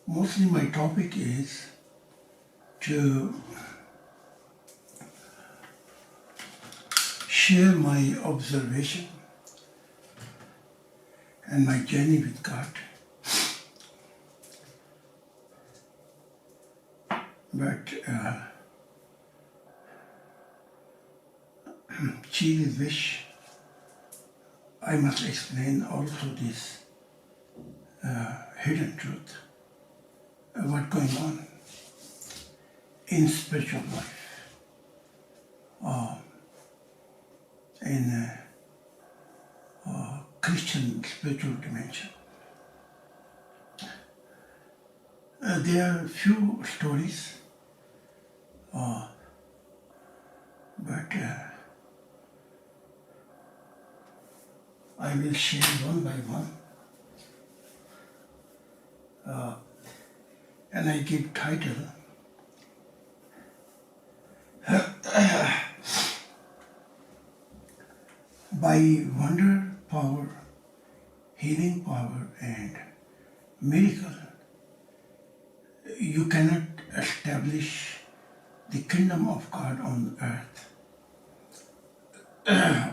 Mostly my topic is to share my observation and my journey with God. But chief wish, I must explain also this hidden truth, what's going on in spiritual life, in Christian spiritual dimension. There are few stories, but I will share one by one, and I give title by wonder, power, healing power, and miracle, you cannot establish the kingdom of God on earth.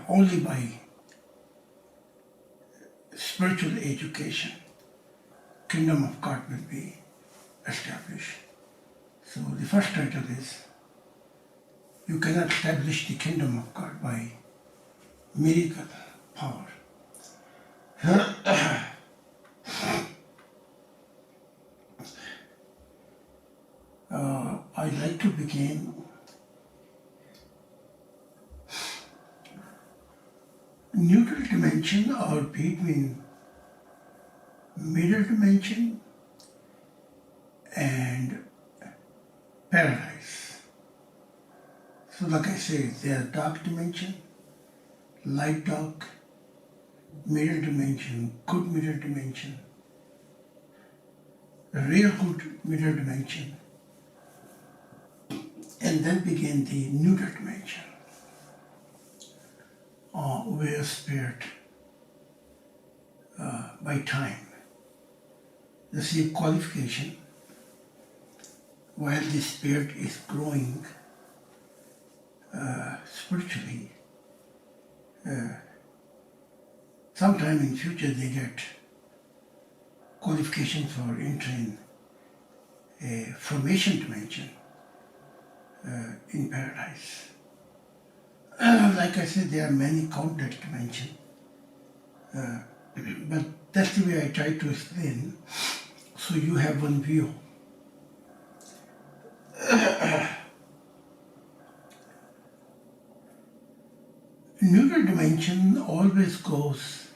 Only by spiritual education, kingdom of God will be established. So the first title is, you cannot establish the kingdom of God by miracle power. I'd like to begin neutral dimension or between middle dimension and paradise. So like I say, there are dark dimension, light dark, middle dimension, good middle dimension, real good middle dimension, and then begin the neutral dimension, where spirit by time receive qualification while the spirit is growing spiritually. Sometime in future they get qualification for entering a formation dimension in paradise. Like I said, there are many countless dimensions, but that's the way I try to explain, so you have one view. Neutral dimension always goes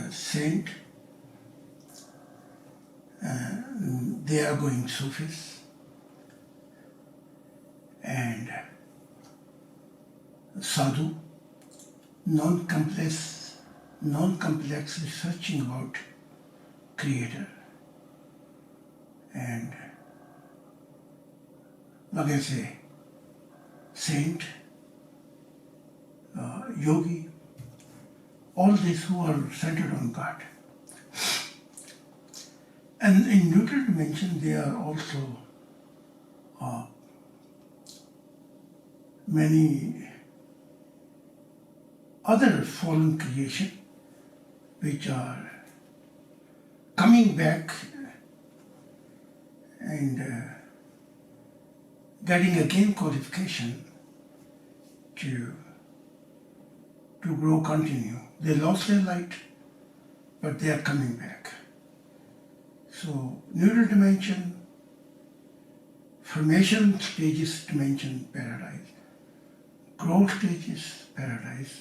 saint, they are going Sufis, and sadhu, non-complex researching about Creator, and like I say, saint, yogi, all these who are centered on God. And in neutral dimension, there are also many other fallen creation which are coming back and getting again qualification to grow, continue. They lost their light, but they are coming back. So neutral dimension, formation stages dimension, paradise. Growth stages, paradise.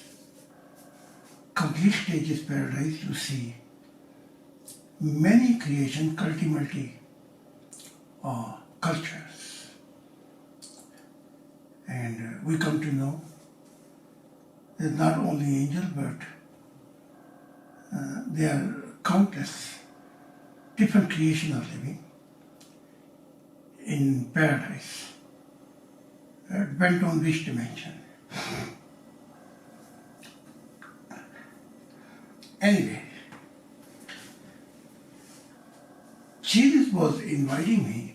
Complete stages, paradise. You see many creation, ultimately cultures. And we come to know that not only angel, but there are countless different creation are living in paradise. Depend on which dimension. Anyway, Jesus was inviting me.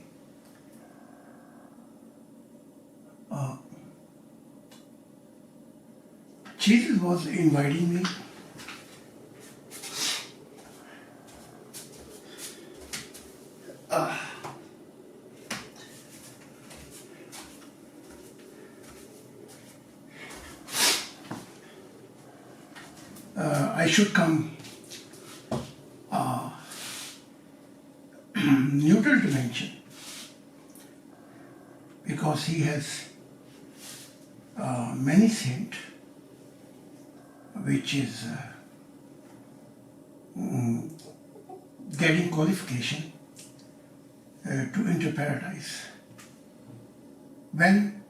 Jesus was inviting me I should come neutral dimension because he has many saints which is getting qualification to enter paradise. When,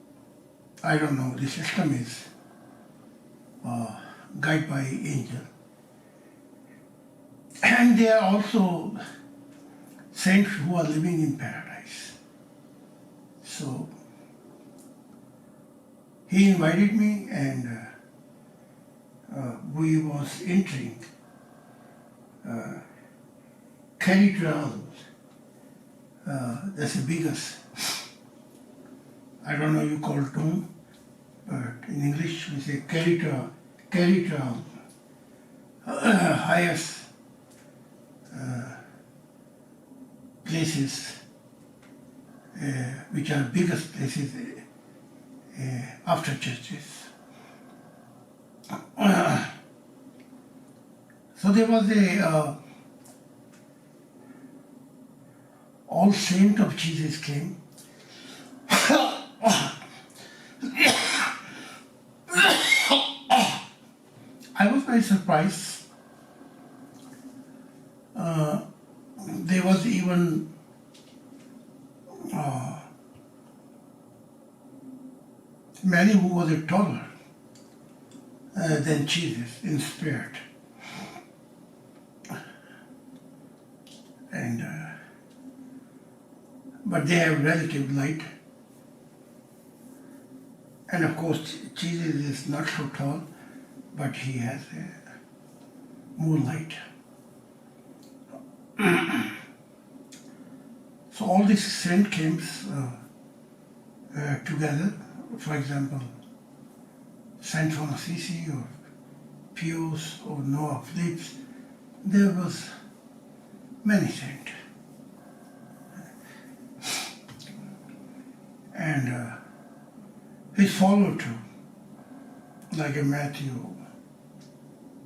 I don't know, the system is guided by angel. And there are also saints who are living in paradise. So he invited me and we was entering cathedral. That's the biggest. I don't know you call it tomb, but in English we say cathedral, highest places which are biggest places after churches. So there was a all saint of Jesus came. I was very surprised. There was even many who were taller than Jesus in spirit. And but they have relative light. And of course, Jesus is not so tall, but he has more light. So all these saint camps together, for example, Saint John Assisi or Pius or Noah Phillips, there was many saints. And his follower too, like a Matthew,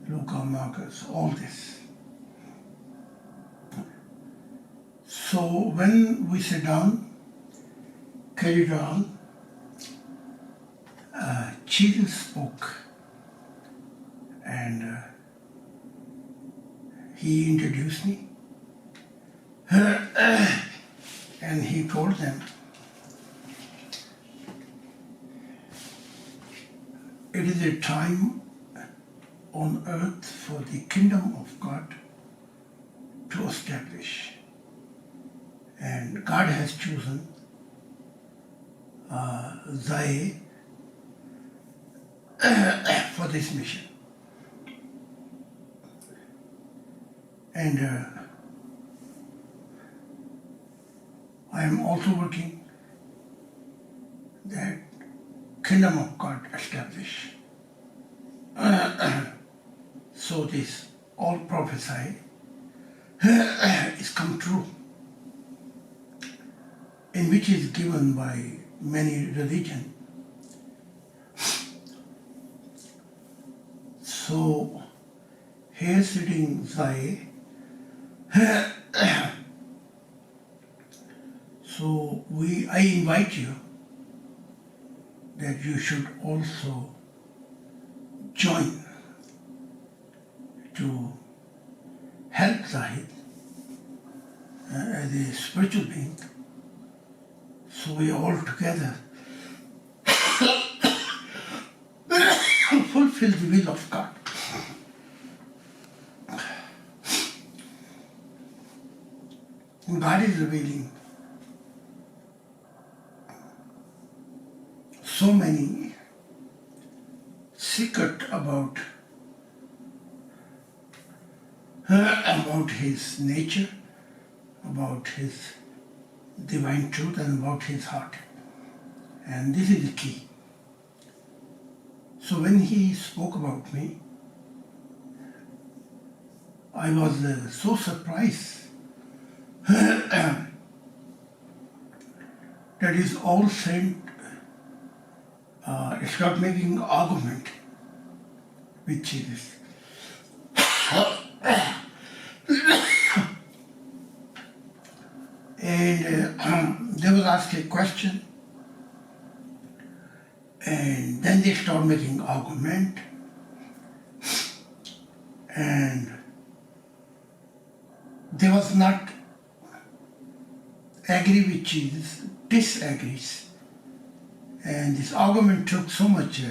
Luca, Marcus, all this. So when we sit down, carried on, Jesus spoke and he introduced me and he told them, it is a time on earth for the kingdom of God to establish. And God has chosen Zahid for this mission. And I am also working that kingdom of God established. So this all prophesy is come true, in which is given by many religions. So here sitting Zahid, so I invite you that you should also join to help Zahid as a spiritual being. So we all together fulfill the will of God. And God is revealing so many secrets about his nature, about his divine truth and about his heart. And this is the key. So when he spoke about me, I was so surprised that his all saint start making argument with Jesus. And they was asked a question, and then they start making argument, and they was not agree with Jesus, disagrees, and this argument took so much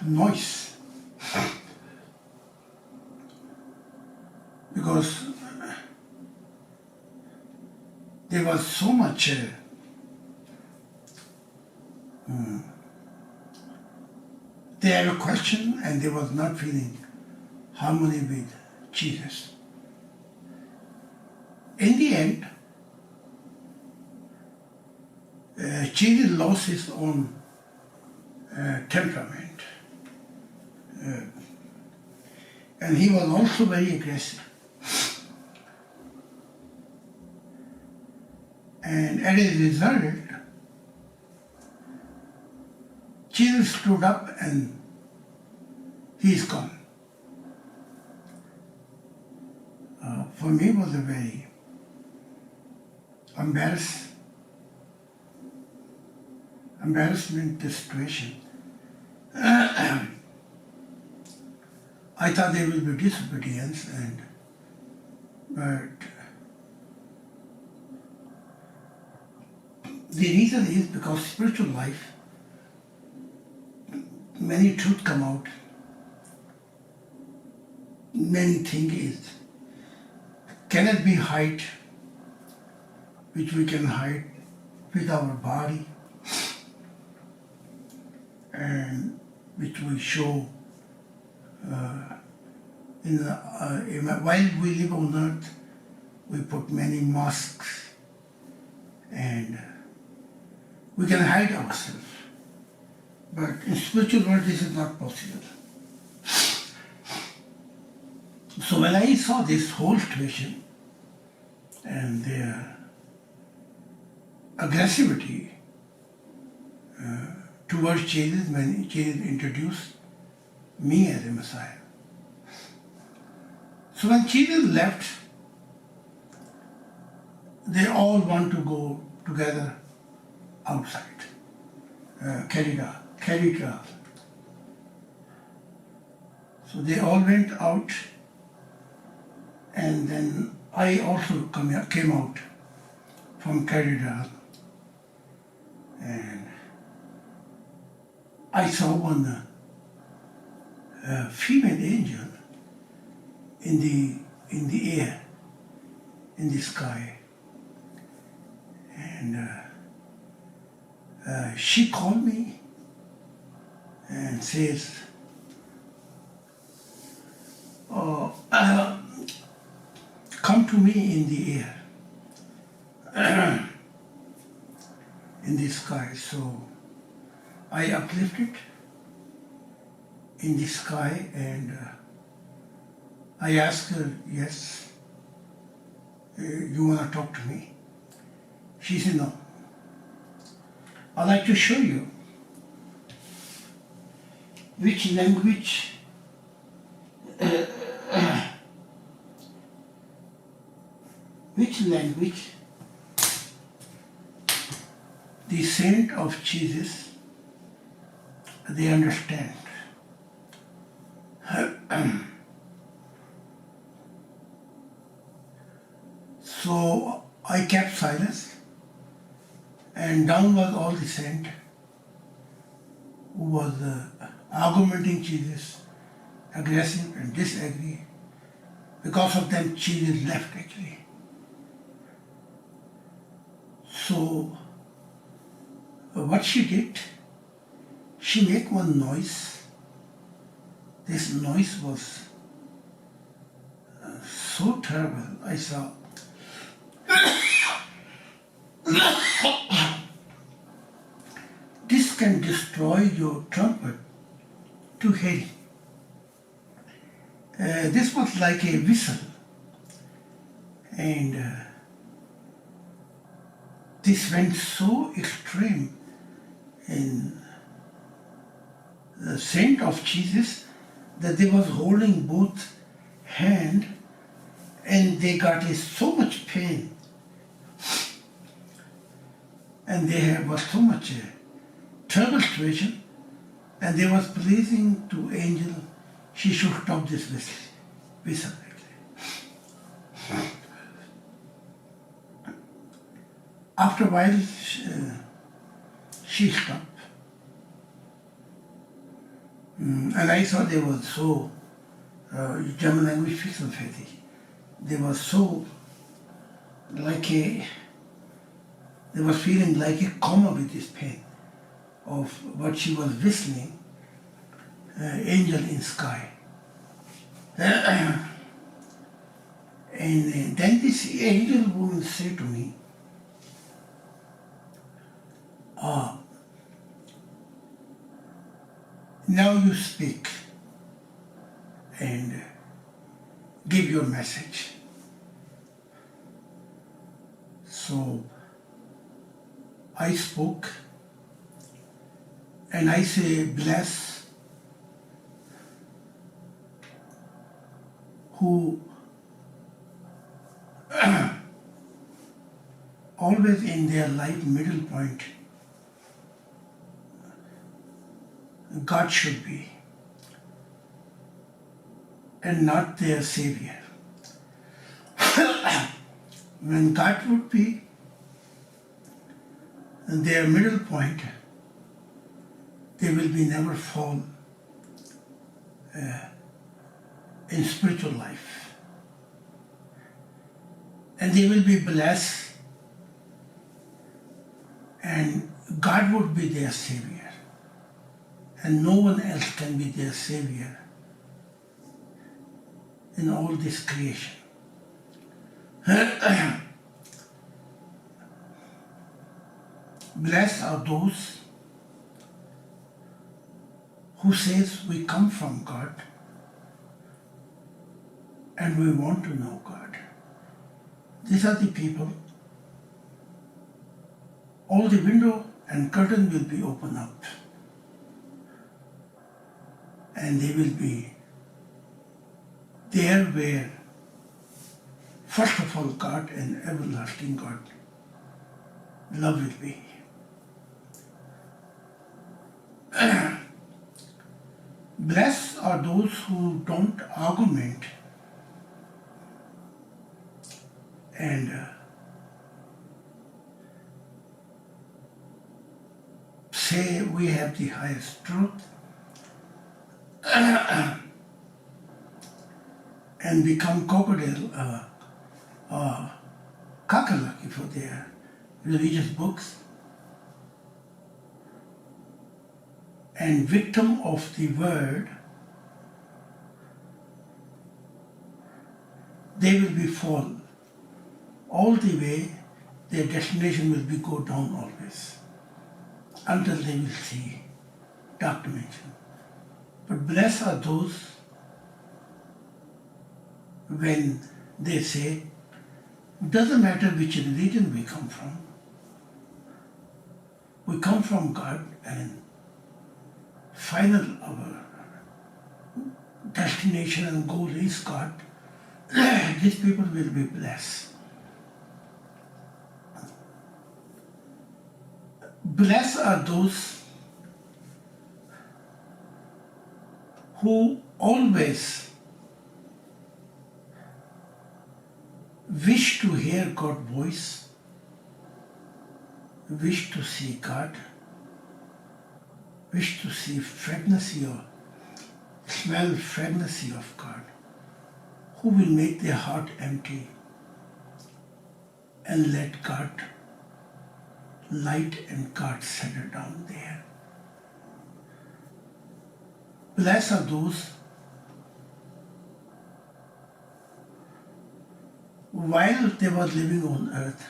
noise, because there was so much they had a question and they was not feeling harmony with Jesus. In the end, Jesus lost his own temperament, and he was also very aggressive. And as a result, Jesus stood up and he is gone. For me, it was a very embarrassment situation. I thought there will be disobedience, but the reason is because spiritual life, many truths come out, many things cannot be hide, which we can hide with our body, and which we show while we live on earth. We put many masks and we can hide ourselves. But in spiritual world, this is not possible. So when I saw this whole situation and their aggressivity towards Jesus when Jesus introduced me as a Messiah. So when Jesus left, they all want to go together outside, carried out. So they all went out, and then I also came out from corridor, and I saw one female angel in the air, in the sky, and she called me and says, come to me in the air, in the sky. So I uplifted in the sky, and I asked her, yes, you want to talk to me? She said, no. I'd like to show you which language the saint of Jesus, they understand. So I kept silence, and down was all the saint who was argumenting Jesus, aggressive and disagree. Because of them, Jesus left actually. So what she did, she made one noise. This noise was so terrible. I saw this can destroy your trumpet to hell. This was like a whistle, and this went so extreme in the saint of Jesus that they was holding both hand and they got so much pain and they was so much terrible situation, and they was pleasing to angel she should stop this whistle. After a while she stopped. And I saw they were so, German language fiction fetish. They were so like they was feeling like a coma with this pain of what she was whistling, angel in sky. And then this angel woman said to me, now you speak and give your message. So I spoke and I say, bless who always in their life middle point God should be and not their savior. When God would be their middle point, they will be never fall in spiritual life. And they will be blessed and God would be their savior. And no one else can be their savior in all this creation. Blessed are those who says we come from God and we want to know God. These are the people. All the window and curtain will be opened up. And they will be there where, first of all, God and everlasting God, love will be. Blessed are those who don't argument and say we have the highest truth and become crocodile, kakalaki for their religious books and victim of the word, they will be fall. All the way, their destination will be go down always until they will see dark dimension. But blessed are those when they say, doesn't matter which religion we come from God and final our destination and goal is God. These people will be blessed. Blessed are those who always wish to hear God's voice, wish to see God, wish to see fragrancy or smell fragrancy of God, who will make their heart empty and let God light and God settle down there. Blessed are those while they were living on earth,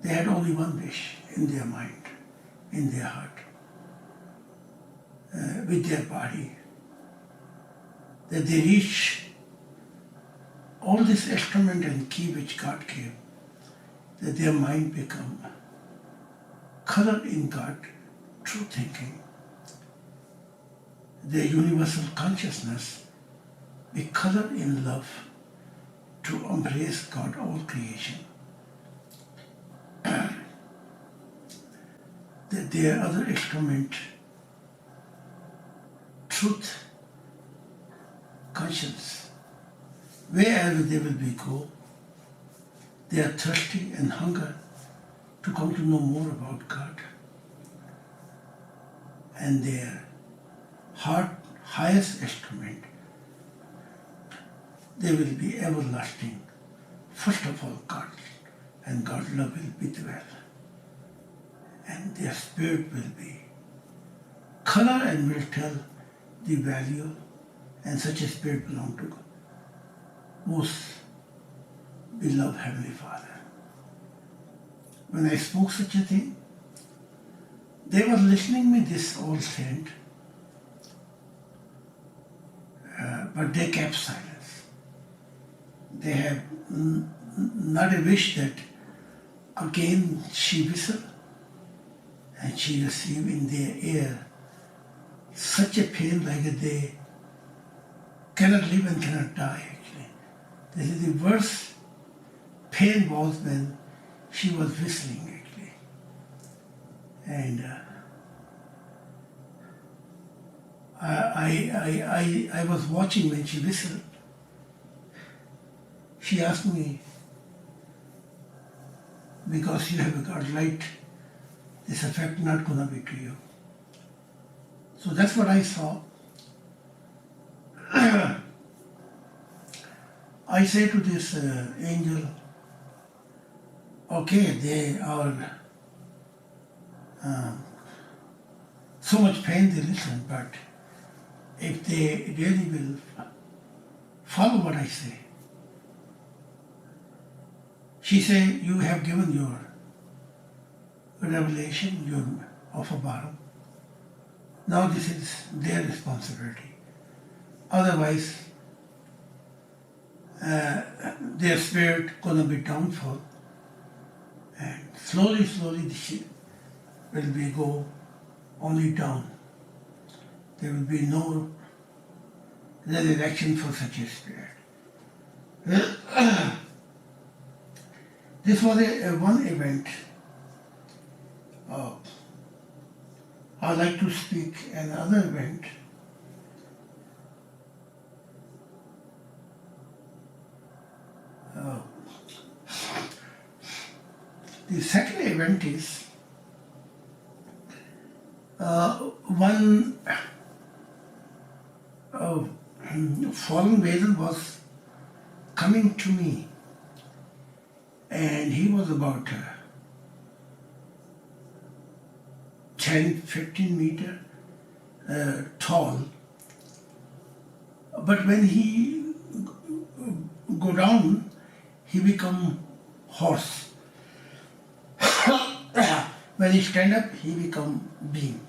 they had only one wish in their mind, in their heart, with their body, that they reach all this instrument and key which God gave, that their mind become colored in God, true thinking, their universal consciousness be colored in love to embrace God, all creation. That their other instrument, truth, conscience, wherever they will be go, they are thirsty and hunger to come to know more about God. And their heart, highest instrument, they will be everlasting. First of all, God, and God's love will be dwell. And their spirit will be color and will tell the value, and such a spirit belong to God, most beloved Heavenly Father. When I spoke such a thing, they were listening me this all saint, but they kept silence. They have not a wish that again she whistle and she receive in their ear such a pain like they cannot live and cannot die actually. This is the worst pain was when she was whistling actually. And I was watching when she whistled. She asked me, because you have got light, this effect not gonna be to you. So that's what I saw. I say to this angel, okay, they are so much pain they listen, but if they really will follow what I say. She said, you have given your revelation, your offer bottom. Now this is their responsibility. Otherwise, their spirit gonna be downfall, and slowly the ship will be go only down. There will be no resurrection for such a spirit. This was one event. I'd like to speak another event. The second event is one fallen vessel was coming to me, and he was about 10-15 meter tall. But when he go down, he become horse. When he stand up, he become being.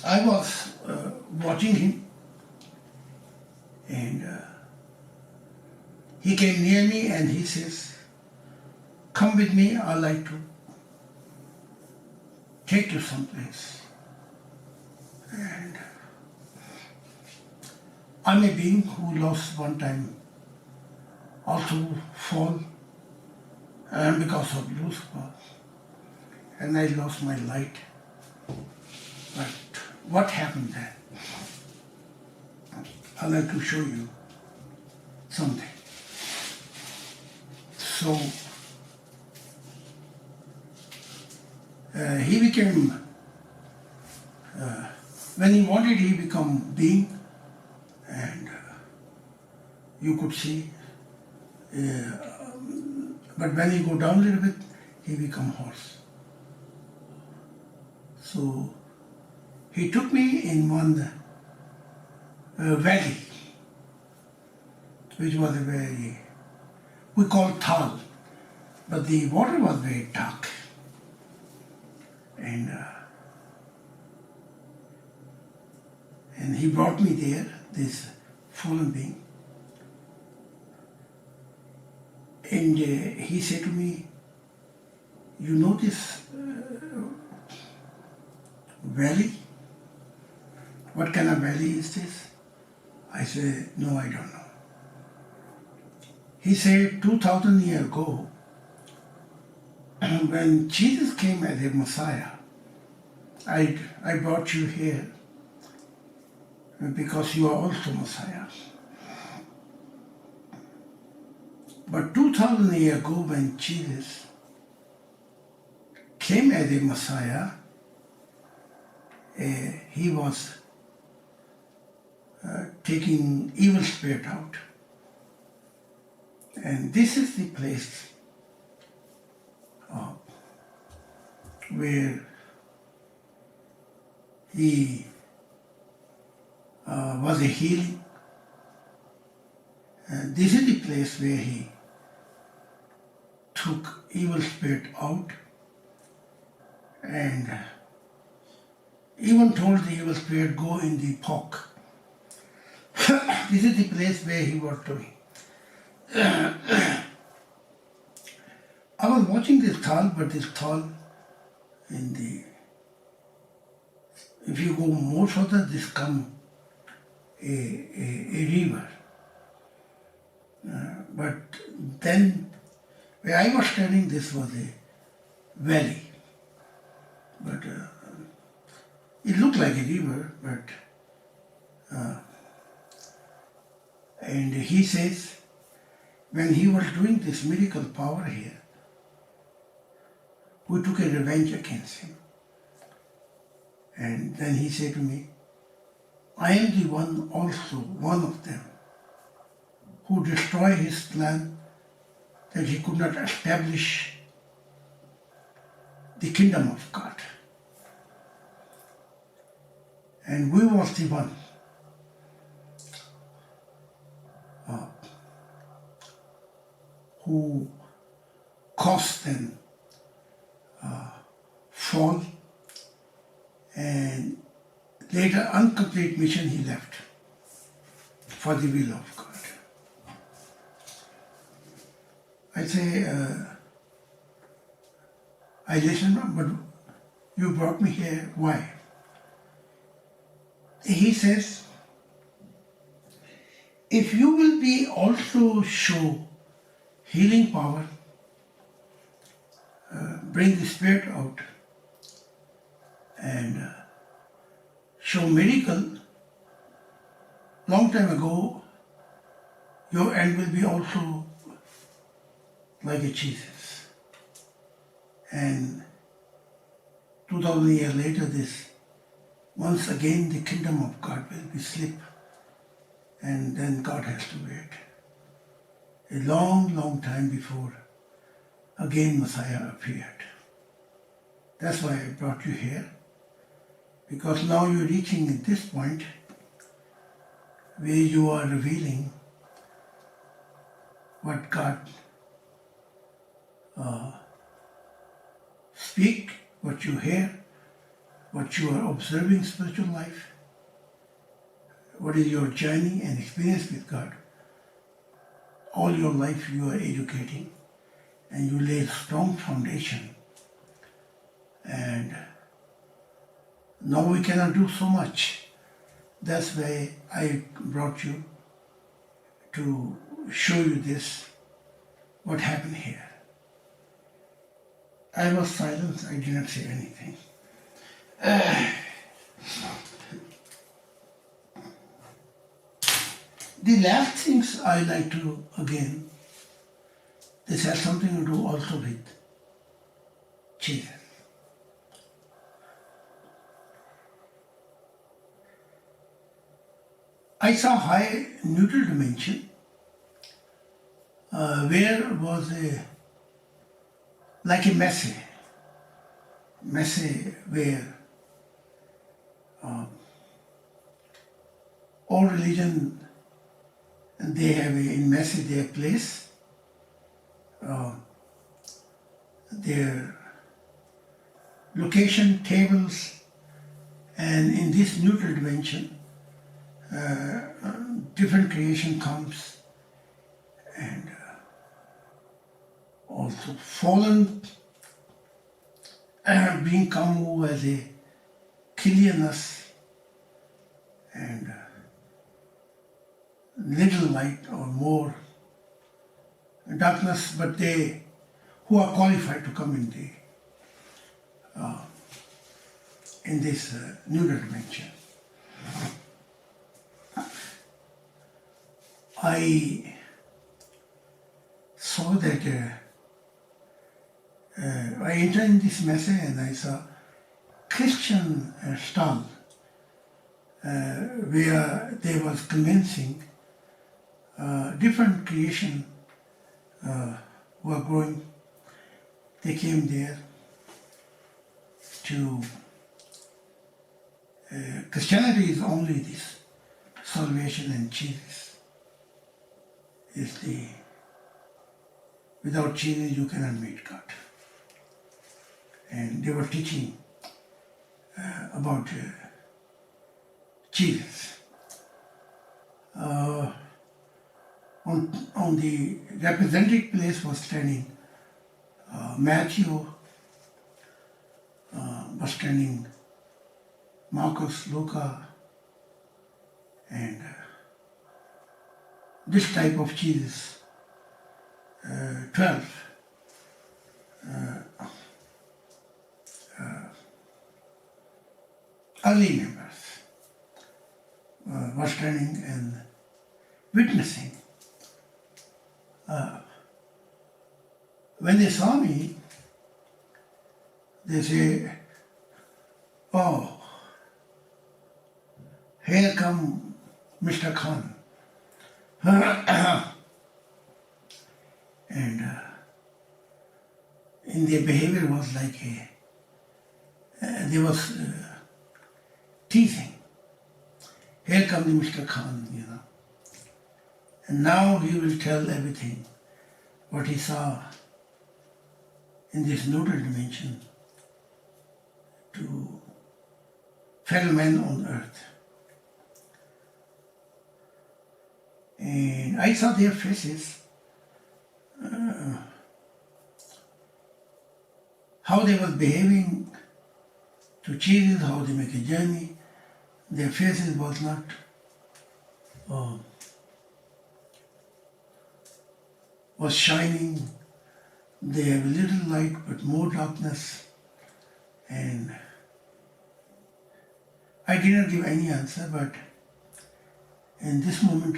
I was watching him, and he came near me and he says, come with me, I'd like to take you someplace. And I'm a being who lost one time, also fall, and because of Lucifer, and I lost my light. But what happened there? I'd like to show you something. So he became, when he wanted, he become being, and you could see, but when he go down a little bit, he become horse. So he took me in one valley, which was a very, we call thal, but the water was very dark. And he brought me there, this fallen being. And he said to me, you know this valley? What kind of valley is this? I said, no, I don't know. He said, 2,000 years ago, when Jesus came as a Messiah, I brought you here because you are also Messiah. But 2,000 years ago, when Jesus came as a Messiah, he was taking evil spirit out. And this is the place where he was a healing. And this is the place where he took evil spirit out and even told the evil spirit, go in the pork. This is the place where he was doing. I was watching this thal, but this thal in the, if you go more further, this come a river. But then, where I was standing, this was a valley. But it looked like a river, but and he says, when he was doing this miracle power here, we took a revenge against him. And then he said to me, I am the one also, one of them, who destroyed his plan that he could not establish the kingdom of God. And we was the one who caused them fall, and later incomplete mission he left for the will of God. I say, I listened, but you brought me here, why? He says, if you will be also show healing power, bring the spirit out and show miracle, long time ago, your end will be also like a Jesus. And 2,000 years later, this, once again the kingdom of God will be slip, and then God has to wait a long, long time before again Messiah appeared. That's why I brought you here, because now you're reaching at this point where you are revealing what God speak, what you hear, what you are observing spiritual life, what is your journey and experience with God. All your life you are educating and you lay a strong foundation, and now we cannot do so much. That's why I brought you to show you this, what happened here. I was silent, I did not say anything. The last things I like to, again, this has something to do also with Jesus. I saw high neutral dimension where was like a messy where all religion they have in message their place, their location tables, and in this neutral dimension, different creation comes, and also fallen being come who as a killianus and little light or more darkness, but they who are qualified to come in this neutral dimension. I saw that I entered in this message and I saw Christian stall where they was convincing different creation who are growing. They came there to Christianity is only this salvation, and Jesus is the without Jesus you cannot meet God. And they were teaching about Jesus. On the representative place was standing Matthew, was standing Marcus, Luca, and this type of Jesus, 12. Early members were standing and witnessing. When they saw me, they say, "Oh, here come Mr. Khan." And in their behavior was like they was teasing. Here comes Mr. Khan, And now he will tell everything, what he saw in this neutral dimension to fellow men on earth. And I saw their faces, how they were behaving to Jesus, how they make a journey. Their faces was not was shining. They have little light but more darkness. And I did not give any answer, but in this moment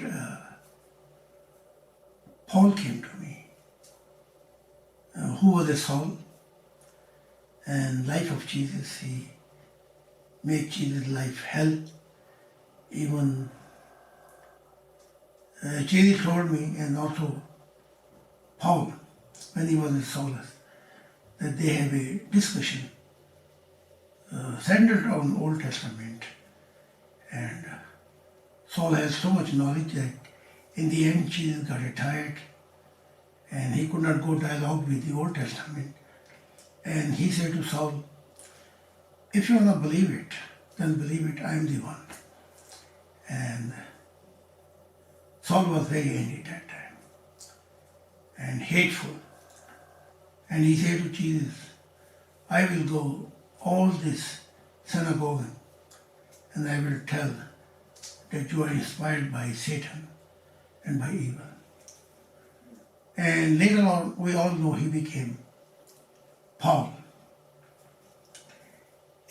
Paul came to me, who was a soul and life of Jesus. He made Jesus' life hell. Even Jesus told me, and also Paul, when he was in Saulus, that they have a discussion centered on Old Testament. And Saul has so much knowledge that in the end Jesus got tired and he could not go dialogue with the Old Testament. And he said to Saul, "If you want to believe it, then believe it, I am the one." And Saul was very angry that time and hateful. And he said to Jesus, "I will go all this synagogue and I will tell that you are inspired by Satan and by evil." And later on, we all know he became Paul.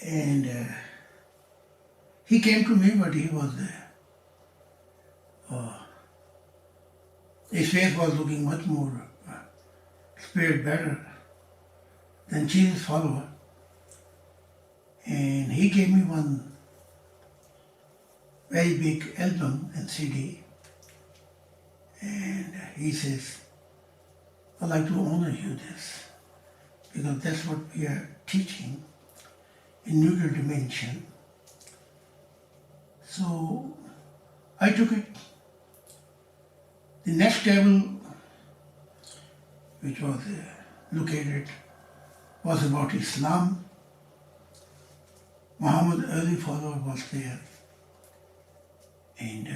And he came to me, but he was his face was looking much more spirit better than Jesus' follower. And he gave me one very big album and CD. And he says, "I'd like to honor you this, because that's what we are teaching in neutral dimension." So I took it The next table, which was located, was about Islam. Muhammad early follower was there, and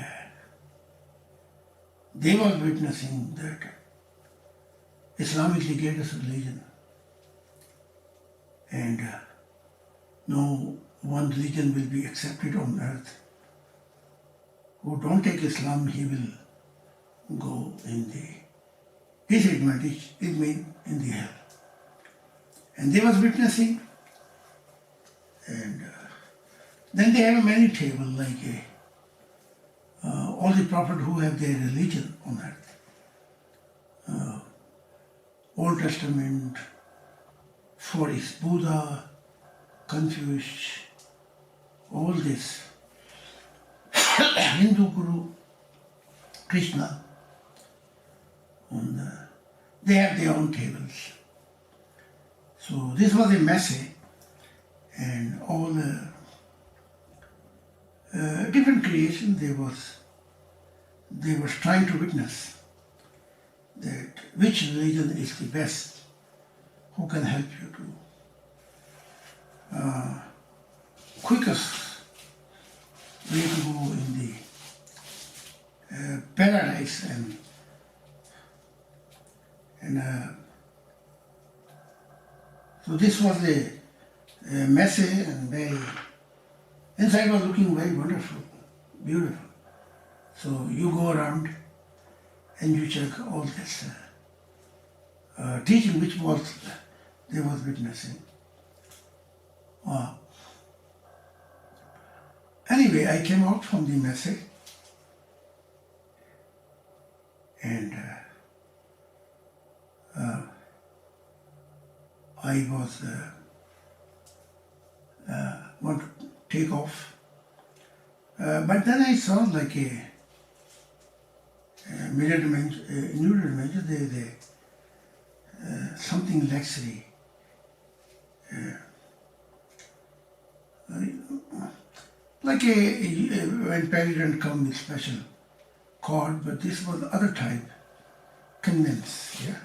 they were witnessing that Islam is the greatest religion, and no one religion will be accepted on earth. Who don't take Islam, he will go in the disadvantage, it means in the hell. And they was witnessing, and then they have many tables like all the prophets who have their religion on earth. Old Testament, for is Buddha, Confucius, all this. Hindu Guru, Krishna, and they have their own tables. So this was a message, and all different creation they was trying to witness that which religion is the best, who can help you to quickest way to go in the paradise, and so this was the message, and very inside was looking very wonderful, beautiful. So you go around and you check all this teaching which was they was witnessing. Anyway, I came out from the message, and I was want to take off, but then I saw like a new dimension. They something luxury. Like when president come with special card, but this was other type, convince, yeah.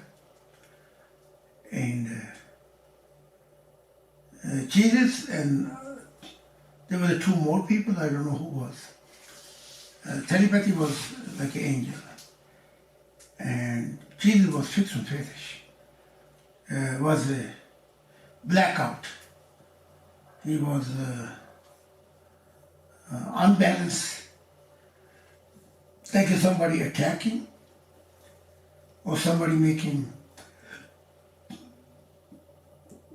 And Jesus, and there were two more people, I don't know who was. Telepathy was like an angel, and Jesus was fixed and fetish. Was a blackout. He was unbalanced, like somebody attacking or somebody making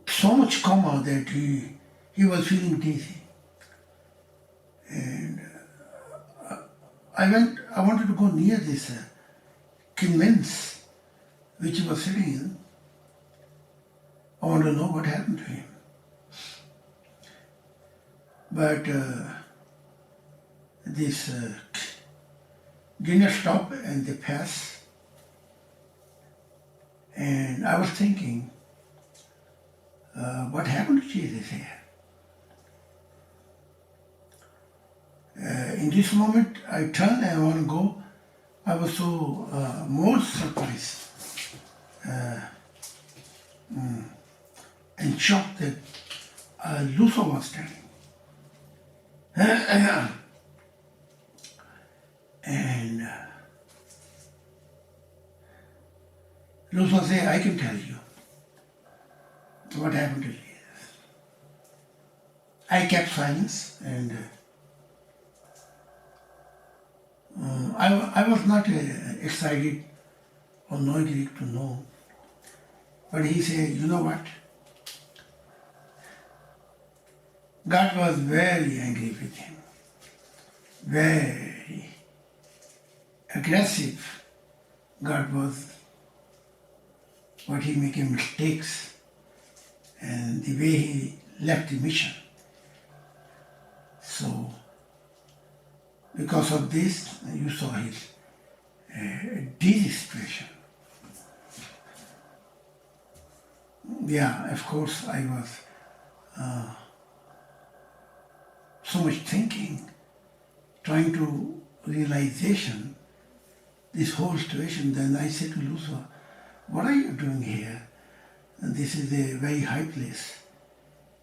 so much coma that he was feeling dizzy. And I wanted to go near this convince which he was sitting in. I want to know what happened to him. But this dinner stopped and they passed. And I was thinking, what happened to Jesus here? In this moment, I turned and I want to go. I was so more surprised and shocked that Lucifer was standing. And Lucifer said, I can tell you what happened to Jesus. I kept silence, and I was not excited or neugierig to know. But he said, you know what? God was very angry with him, very aggressive. God was, what he making mistakes, and the way he left the mission. So, because of this, you saw his dizzy situation. Yeah, of course, I was so much thinking, trying to realization this whole situation, then I said to Lucifer, what are you doing here? And this is a very high place,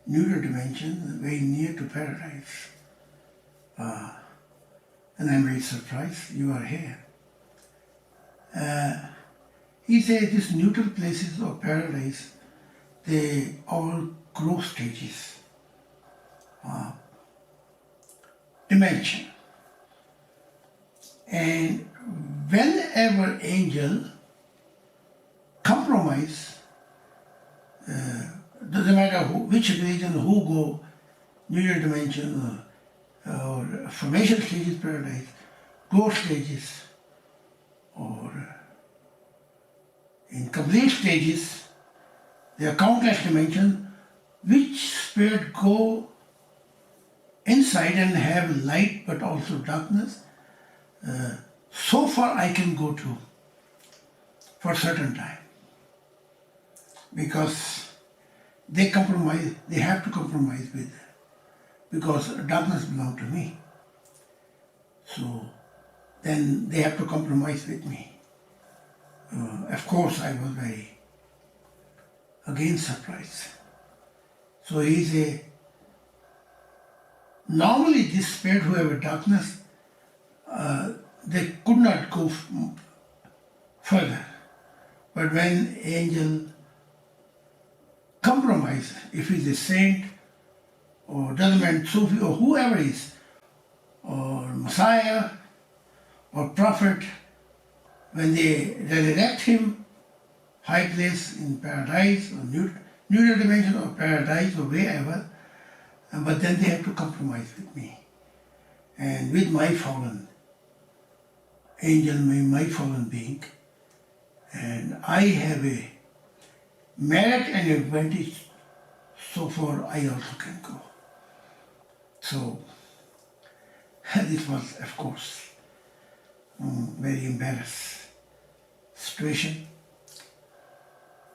neutral dimension, very near to paradise. And I'm very surprised you are here. He said these neutral places of paradise, they all growth stages, dimension. And whenever angel compromise, doesn't matter which religion, who go, neutral dimension or formation stages paradise, growth stages, or in complete stages, there are countless dimensions, which spirit go inside and have light but also darkness. So far I can go to for a certain time, because they compromise, they have to compromise with, because darkness belongs to me. So then they have to compromise with me. Of course I was very again surprised. So he say, normally this spirit who have a darkness, they could not go further. But when angel compromise, if he's a saint or doesn't matter, Sufi or whoever is, or Messiah or prophet, when they resurrect him, high place in paradise or neutral dimension or paradise or wherever, but then they have to compromise with me. And with my fallen angel, my fallen being, and I have a merit and advantage, so far I also can go. So this was, of course, very embarrassed situation.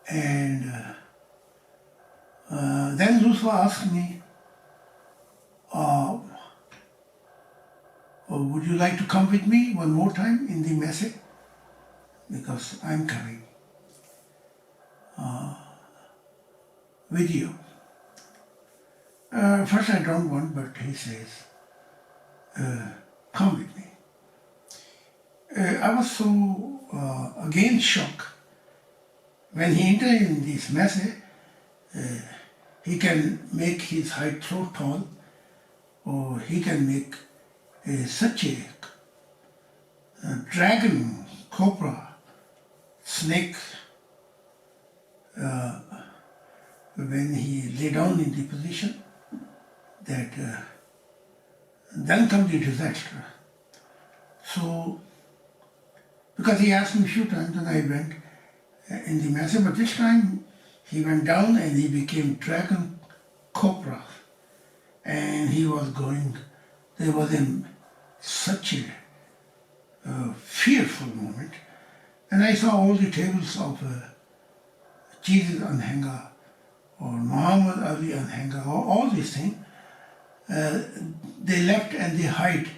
And then Lucifer asked me, would you like to come with me one more time in the message? Because I'm coming with you. First I don't want, but he says, come with me. I was so again shocked. When he entered in this message, he can make his height so tall, or he can make such a dragon, cobra, snake, when he lay down in the position, that then comes the disaster. So, because he asked me a few times and I went in the message, but this time he went down and he became dragon, cobra, and he was going, there was such a fearful moment. And I saw all the tables of Jesus on hanger, or Muhammad Ali on hanger, or all these things. They left and they hide,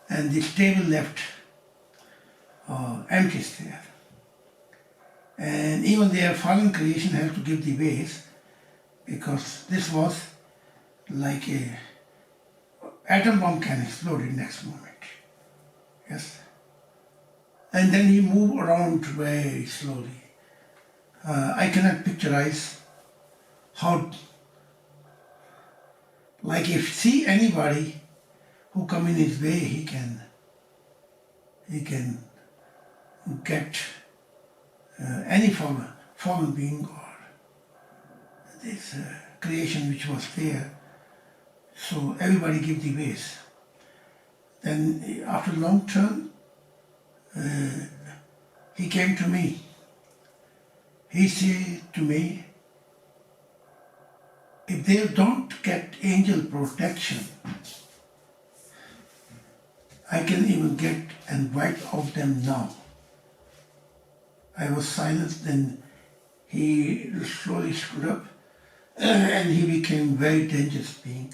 and this table left empty there. And even their fallen creation has to give the ways, because this was like a atom bomb can explode in next moment. Yes. And then he moved around very slowly. I cannot picturize how, like if see anybody who come in his way, he can get any fallen being or this creation which was there. So everybody give the ways. Then after a long turn, he came to me. He said to me, if they don't get angel protection, I can even get and wipe out them now. I was silent, then he slowly stood up and he became very dangerous being.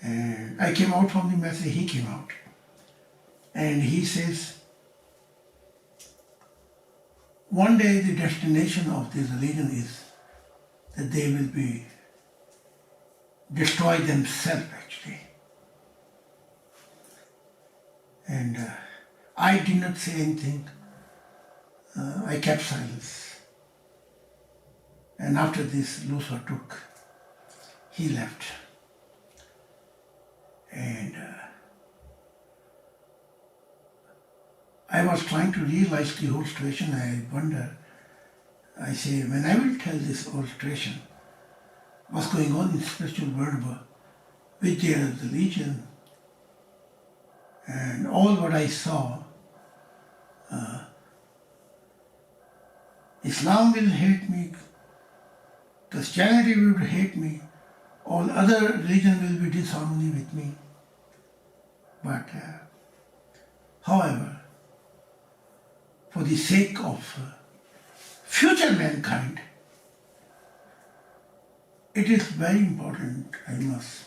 And I came out from the message, he came out. And he says, one day the destination of this religion is that they will be destroy themselves actually. And I did not say anything. I kept silence. And after this, Lucifer he left. And I was trying to realize the whole situation. I wonder, I say, when I will tell this whole situation, what's going on in the spiritual world with their religion, and all what I saw, Islam will hate me, Christianity will hate me, all other religion will be disharmony with me. But however, for the sake of future mankind, it is very important I must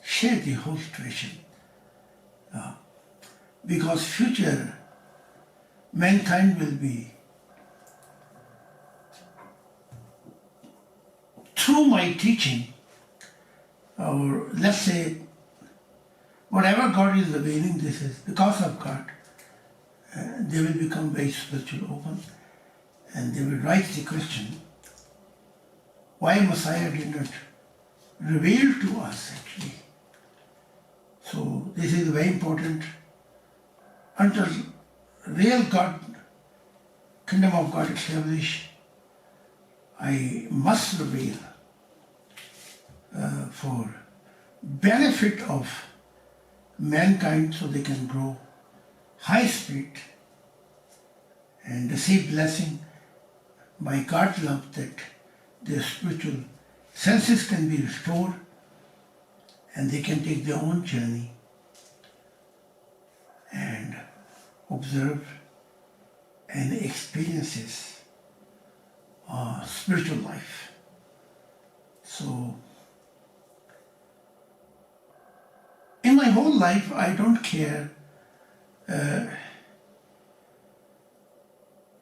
share the whole situation. Because future mankind will be, through my teaching, or let's say, whatever God is revealing, this is because of God, they will become very spiritual open, and they will raise the question, why Messiah did not reveal to us actually. So this is very important. Until real God, kingdom of God established, I must reveal for benefit of mankind so they can grow high spirit and receive blessing by God's love, that their spiritual senses can be restored and they can take their own journey and observe and experiences spiritual life. So in my whole life, I don't care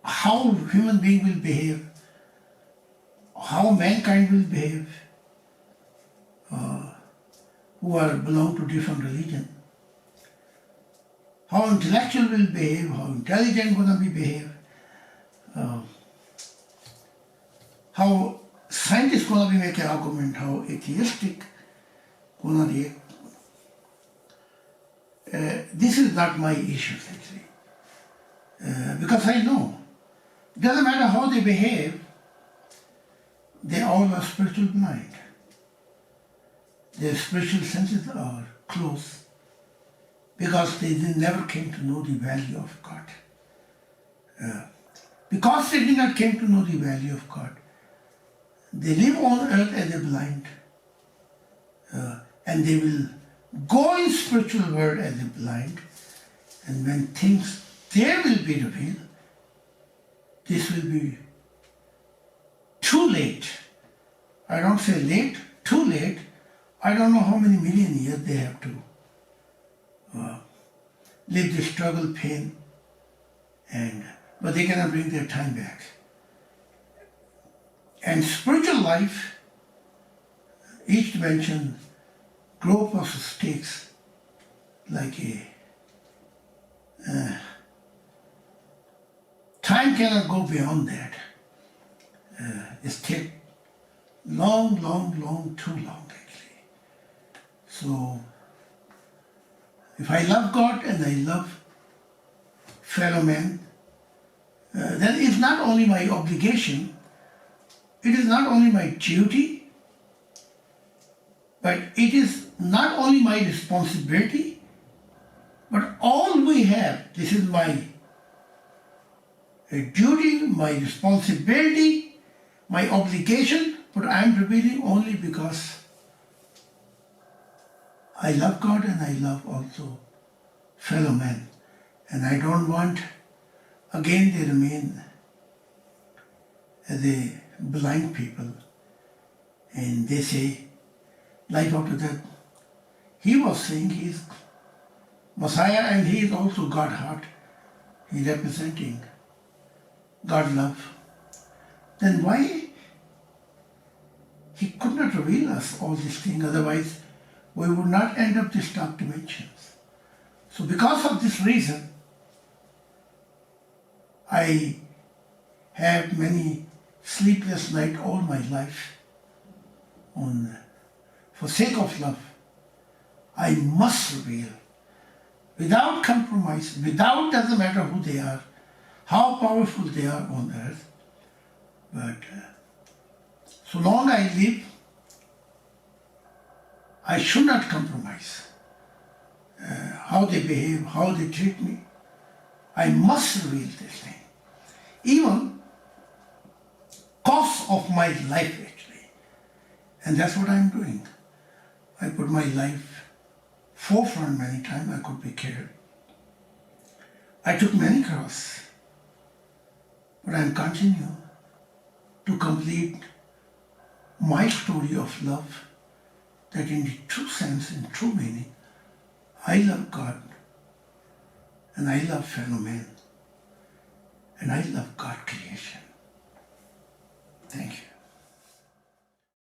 how human being will behave, how mankind will behave, who are belong to different religion, how intellectual will behave, how intelligent gonna be behave, how scientists gonna be make an argument, how atheistic gonna react. This is not my issue actually, because I know it doesn't matter how they behave, they all are spiritual blind. Their spiritual senses are closed because they never came to know the value of God. Because they did not came to know the value of God, they live on earth as a blind, and they will go in spiritual world as a blind, and when things there will be revealed, this will be too late. I don't say late, too late. I don't know how many million years they have to live the struggle, pain, but they cannot bring their time back. And spiritual life, each dimension, grow process takes like a time cannot go beyond that. It takes long, too long actually. So if I love God and I love fellow men, then it's not only my obligation, it is not only my duty, but it is not only my responsibility, but all we have. This is my duty, my responsibility, my obligation, but I am revealing only because I love God and I love also fellow men. And I don't want, again, they remain as a blind people. And they say, life after that, he was saying he is Messiah and he is also God heart. he representing God love, then why he could not reveal us all these things? Otherwise, we would not end up these dark dimensions. So because of this reason, I have many sleepless nights all my life. For sake of love, I must reveal, without compromise, without, doesn't matter who they are, how powerful they are on earth, but so long I live, I should not compromise. How they behave, how they treat me, I must reveal this thing. Even cost of my life actually. And that's what I'm doing. I put my life forefront many times. I could be killed. I took many crosses, but I'm continuing to complete my story of love, that in the true sense, in true meaning, I love God, and I love fellow men, and I love God creation. Thank you.